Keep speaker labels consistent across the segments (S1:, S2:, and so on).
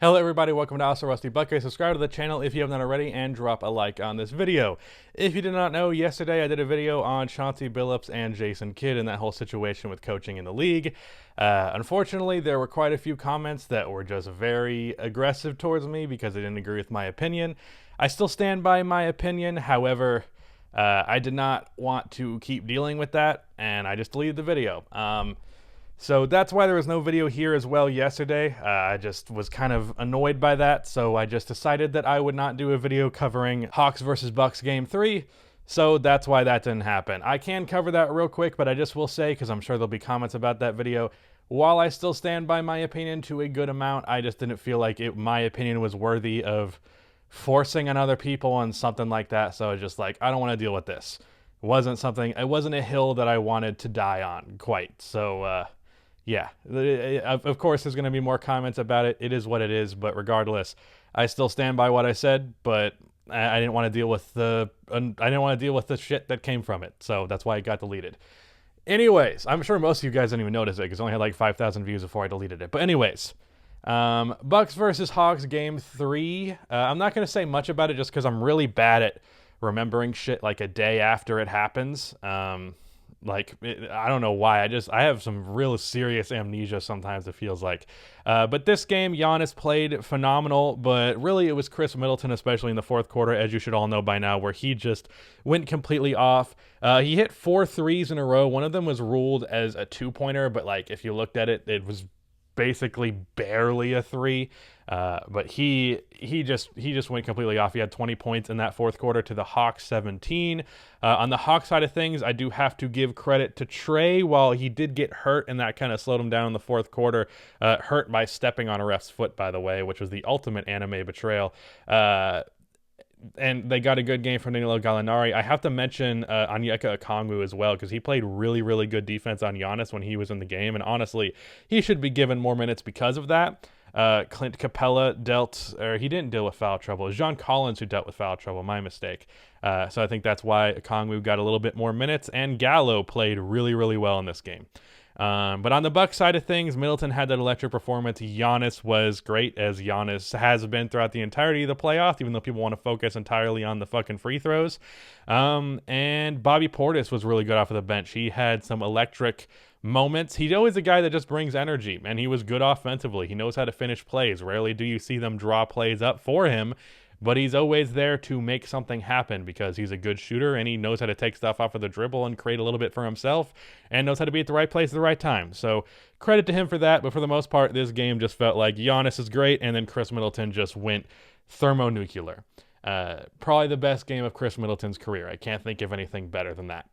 S1: Hello everybody, welcome to Also Rusty Bucket. Subscribe to the channel if you haven't done already and drop a like on this video. If you did not know, yesterday I did a video on Chauncey Billups and Jason Kidd and that whole situation with coaching in the league. Unfortunately, there were quite a few comments that were just very aggressive towards me because they didn't agree with my opinion. I still stand by my opinion, however, I did not want to keep dealing with that and I just deleted the video. So that's why there was no video here as well yesterday. I just was kind of annoyed by that, so I just decided that I would not do a video covering Hawks versus Bucks Game 3, so that's why that didn't happen. I can cover that real quick, but I just will say, because I'm sure there'll be comments about that video, while I still stand by my opinion to a good amount, I just didn't feel like my opinion was worthy of forcing on other people on something like that, so I was just like, I don't want to deal with this. It wasn't a hill that I wanted to die on, quite, so, yeah, of course there's going to be more comments about it. It is what it is, but regardless, I still stand by what I said, but I didn't want to deal with the shit that came from it. So that's why it got deleted. Anyways, I'm sure most of you guys didn't even notice it because it only had like 5,000 views before I deleted it. But anyways, Bucks versus Hawks Game 3. I'm not going to say much about it just because I'm really bad at remembering shit like a day after it happens. I don't know why. I have some real serious amnesia sometimes, it feels like. But this game, Giannis played phenomenal, but really it was Chris Middleton, especially in the fourth quarter, as you should all know by now, where he just went completely off. He hit 4 threes in a row. One of them was ruled as a two-pointer, but like if you looked at it, it was basically barely a three. But he just went completely off. He had 20 points in that fourth quarter to the Hawks 17. On the Hawks side of things, I do have to give credit to Trey. While he did get hurt and that kind of slowed him down in the fourth quarter, hurt by stepping on a ref's foot, by the way, which was the ultimate anime betrayal. And they got a good game from Danilo Gallinari. I have to mention Onyeka Okongwu as well because he played really, really good defense on Giannis when he was in the game. And honestly, he should be given more minutes because of that. Clint Capella he didn't deal with foul trouble. It was John Collins who dealt with foul trouble, my mistake. So I think that's why Okongwu got a little bit more minutes, and Gallo played really, really well in this game. But on the Bucks side of things, Middleton had that electric performance. Giannis was great, as Giannis has been throughout the entirety of the playoffs, even though people want to focus entirely on the fucking free throws. And Bobby Portis was really good off of the bench. He had some electric moments. He's always a guy that just brings energy, and he was good offensively. He knows how to finish plays. Rarely do you see them draw plays up for him, but he's always there to make something happen because he's a good shooter and he knows how to take stuff off of the dribble and create a little bit for himself and knows how to be at the right place at the right time. So credit to him for that, but for the most part, this game just felt like Giannis is great and then Chris Middleton just went thermonuclear. Probably the best game of Chris Middleton's career. I can't think of anything better than that.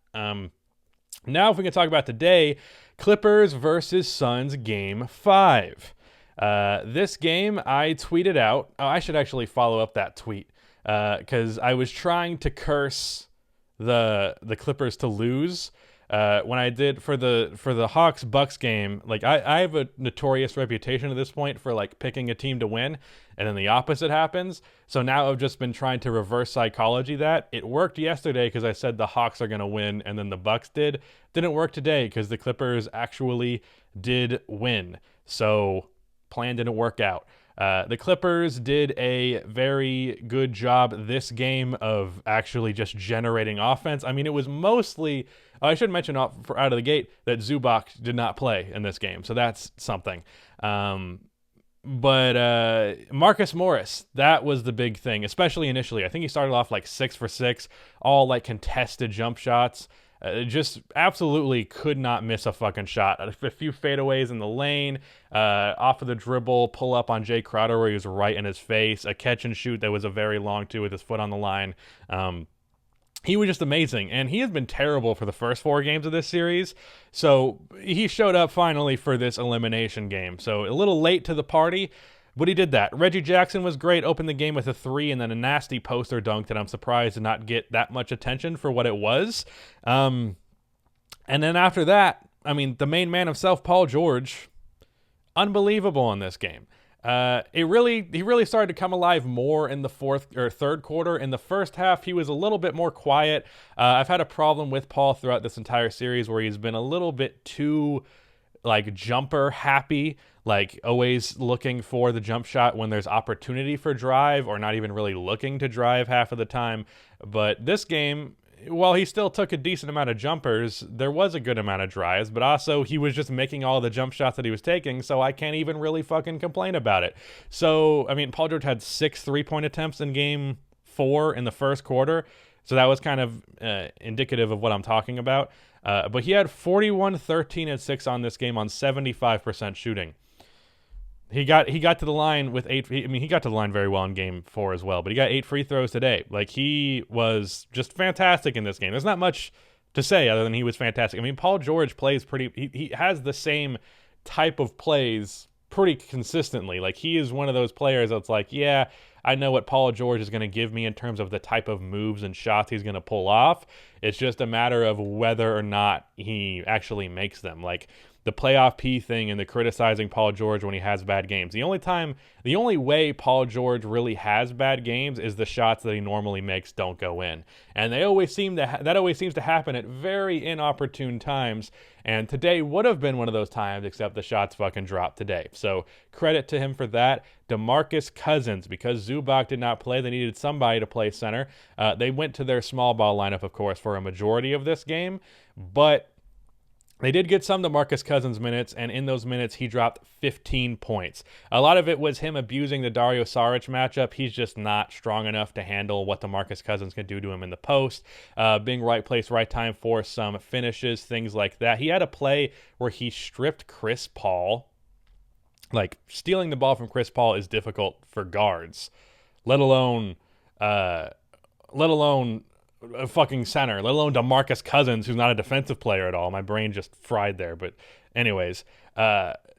S1: Now, if we can talk about today, Clippers versus Suns Game 5. This game, I tweeted out. Oh, I should actually follow up that tweet because I was trying to curse the Clippers to lose when I did for the Hawks Bucks game. Like I have a notorious reputation at this point for like picking a team to win, and then the opposite happens. So now I've just been trying to reverse psychology that. It worked yesterday because I said the Hawks are going to win, and then the Bucks did. Didn't work today because the Clippers actually did win. So plan didn't work out. The Clippers did a very good job this game of actually just generating offense. I mean, it was mostly, I should mention out of the gate that Zubac did not play in this game, so that's something. But Marcus Morris, that was the big thing, especially initially. I think he started off like 6 for 6, all like contested jump shots. Just absolutely could not miss a fucking shot. A few fadeaways in the lane, off of the dribble, pull up on Jay Crowder where he was right in his face, a catch and shoot that was a very long two with his foot on the line. He was just amazing, and he has been terrible for the first 4 games of this series, so he showed up finally for this elimination game. So a little late to the party, but he did that. Reggie Jackson was great, opened the game with a 3 and then a nasty poster dunk that I'm surprised did not get that much attention for what it was. And then after that, I mean, the main man himself, Paul George, unbelievable in this game. He really started to come alive more in the third quarter. In the first half, he was a little bit more quiet. I've had a problem with Paul throughout this entire series where he's been a little bit too like jumper happy, like always looking for the jump shot when there's opportunity for drive, or not even really looking to drive half of the time. But this game, while he still took a decent amount of jumpers, there was a good amount of drives, but also he was just making all the jump shots that he was taking, so I can't even really fucking complain about it. So, I mean, Paul George had 6 3-point attempts in game 4 in the first quarter, so that was kind of indicative of what I'm talking about. But he had 41, 13, and 6 on this game on 75% shooting. He got to the line with 8. I mean, he got to the line very well in game 4 as well, but he got 8 free throws today. Like, he was just fantastic in this game. There's not much to say other than he was fantastic. I mean, Paul George plays he has the same type of plays pretty consistently. Like, he is one of those players that's like, yeah, I know what Paul George is going to give me in terms of the type of moves and shots he's going to pull off. It's just a matter of whether or not he actually makes them. Like, the playoff P thing and the criticizing Paul George when he has bad games. The only way Paul George really has bad games is the shots that he normally makes don't go in. And that always seems to happen at very inopportune times. And today would have been one of those times, except the shots fucking dropped today. So credit to him for that. DeMarcus Cousins, because Zubac did not play, they needed somebody to play center. They went to their small ball lineup, of course, for a majority of this game. But they did get some DeMarcus Cousins minutes, and in those minutes, he dropped 15 points. A lot of it was him abusing the Dario Saric matchup. He's just not strong enough to handle what DeMarcus Cousins can do to him in the post. Being right place, right time for some finishes, things like that. He had a play where he stripped Chris Paul. Like, stealing the ball from Chris Paul is difficult for guards, let alone a fucking center, let alone DeMarcus Cousins, who's not a defensive player at all. My brain just fried there. But anyways,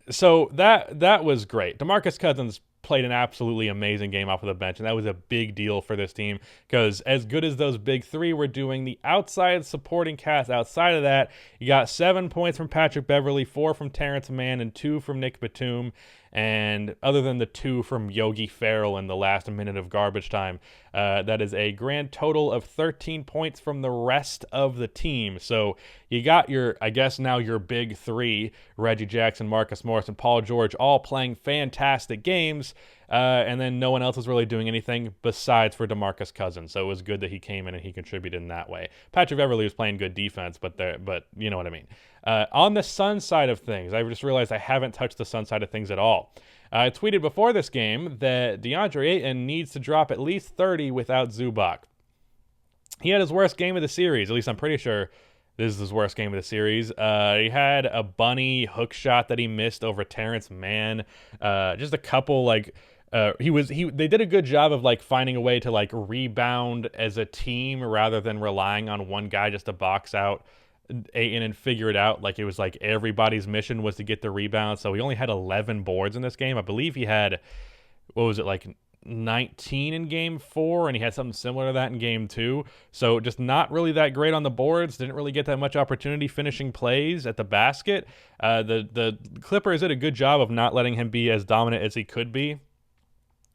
S1: so that was great. DeMarcus Cousins played an absolutely amazing game off of the bench, and that was a big deal for this team, because as good as those big three were doing, the outside supporting cast outside of that, you got 7 points from Patrick Beverley, 4 from Terrence Mann, and 2 from Nick Batum. And other than the 2 from Yogi Ferrell in the last minute of garbage time, that is a grand total of 13 points from the rest of the team. So you got I guess now your big three, Reggie Jackson, Marcus Morris, and Paul George, all playing fantastic games. And then no one else was really doing anything besides for DeMarcus Cousins. So it was good that he came in and he contributed in that way. Patrick Beverley was playing good defense, but you know what I mean. On the Suns side of things, I just realized I haven't touched the Suns side of things at all. I tweeted before this game that DeAndre Ayton needs to drop at least 30 without Zubac. He had his worst game of the series. At least I'm pretty sure this is his worst game of the series. He had a bunny hook shot that he missed over Terrence Mann. Just a couple they did a good job of like finding a way to like rebound as a team rather than relying on one guy just to box out Ayton and figure it out. Like, it was like everybody's mission was to get the rebound. So he only had 11 boards in this game. I believe he had, 19 in game 4, and he had something similar to that in game 2. So just not really that great on the boards. Didn't really get that much opportunity finishing plays at the basket. The Clippers did a good job of not letting him be as dominant as he could be,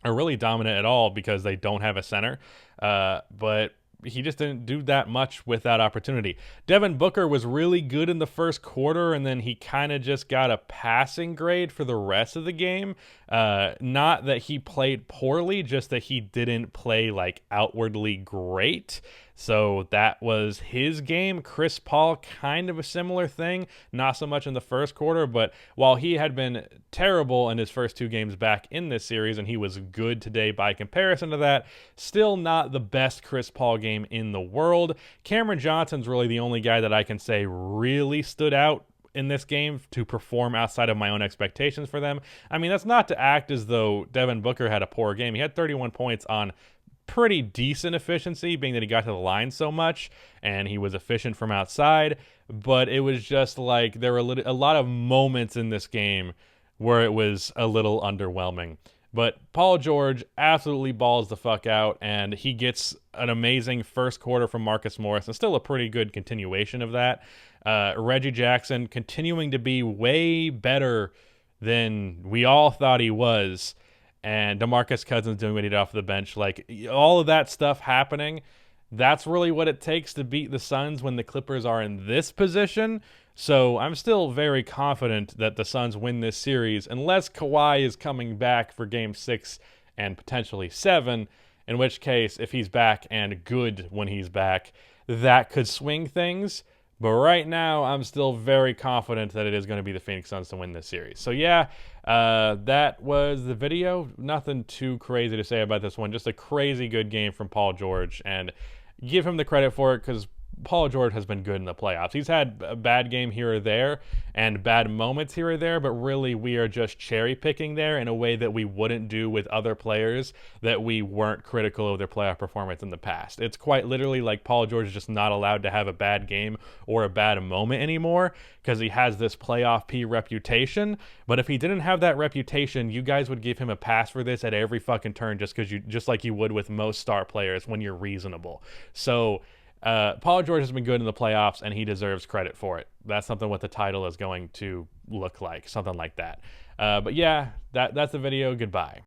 S1: or really dominant at all, because they don't have a center. But he just didn't do that much with that opportunity. Devin Booker was really good in the first quarter, and then he kind of just got a passing grade for the rest of the game. Not that he played poorly, just that he didn't play like outwardly great. So that was his game. Chris Paul, kind of a similar thing. Not so much in the first quarter, but while he had been terrible in his first 2 games back in this series, and he was good today by comparison to that, still not the best Chris Paul game in the world. Cameron Johnson's really the only guy that I can say really stood out in this game to perform outside of my own expectations for them. I mean, that's not to act as though Devin Booker had a poor game. He had 31 points on pretty decent efficiency, being that he got to the line so much and he was efficient from outside. But it was just like there were a lot of moments in this game where it was a little underwhelming. But Paul George absolutely balls the fuck out, and he gets an amazing first quarter from Marcus Morris, and still a pretty good continuation of that. Reggie Jackson continuing to be way better than we all thought he was, and DeMarcus Cousins doing what he did off the bench. Like, all of that stuff happening, that's really what it takes to beat the Suns when the Clippers are in this position. So I'm still very confident that the Suns win this series, unless Kawhi is coming back for Game 6 and potentially 7, in which case, if he's back and good when he's back, that could swing things. But right now, I'm still very confident that it is going to be the Phoenix Suns to win this series. So yeah, that was the video. Nothing too crazy to say about this one. Just a crazy good game from Paul George, and give him the credit for it because Paul George has been good in the playoffs. He's had a bad game here or there and bad moments here or there, but really we are just cherry picking there in a way that we wouldn't do with other players that we weren't critical of their playoff performance in the past. It's quite literally like Paul George is just not allowed to have a bad game or a bad moment anymore because he has this playoff P reputation. But if he didn't have that reputation, you guys would give him a pass for this at every fucking turn just like you would with most star players when you're reasonable. So Paul George has been good in the playoffs, and he deserves credit for it. That's something what the title is going to look like, something like that. But yeah, that's the video. Goodbye.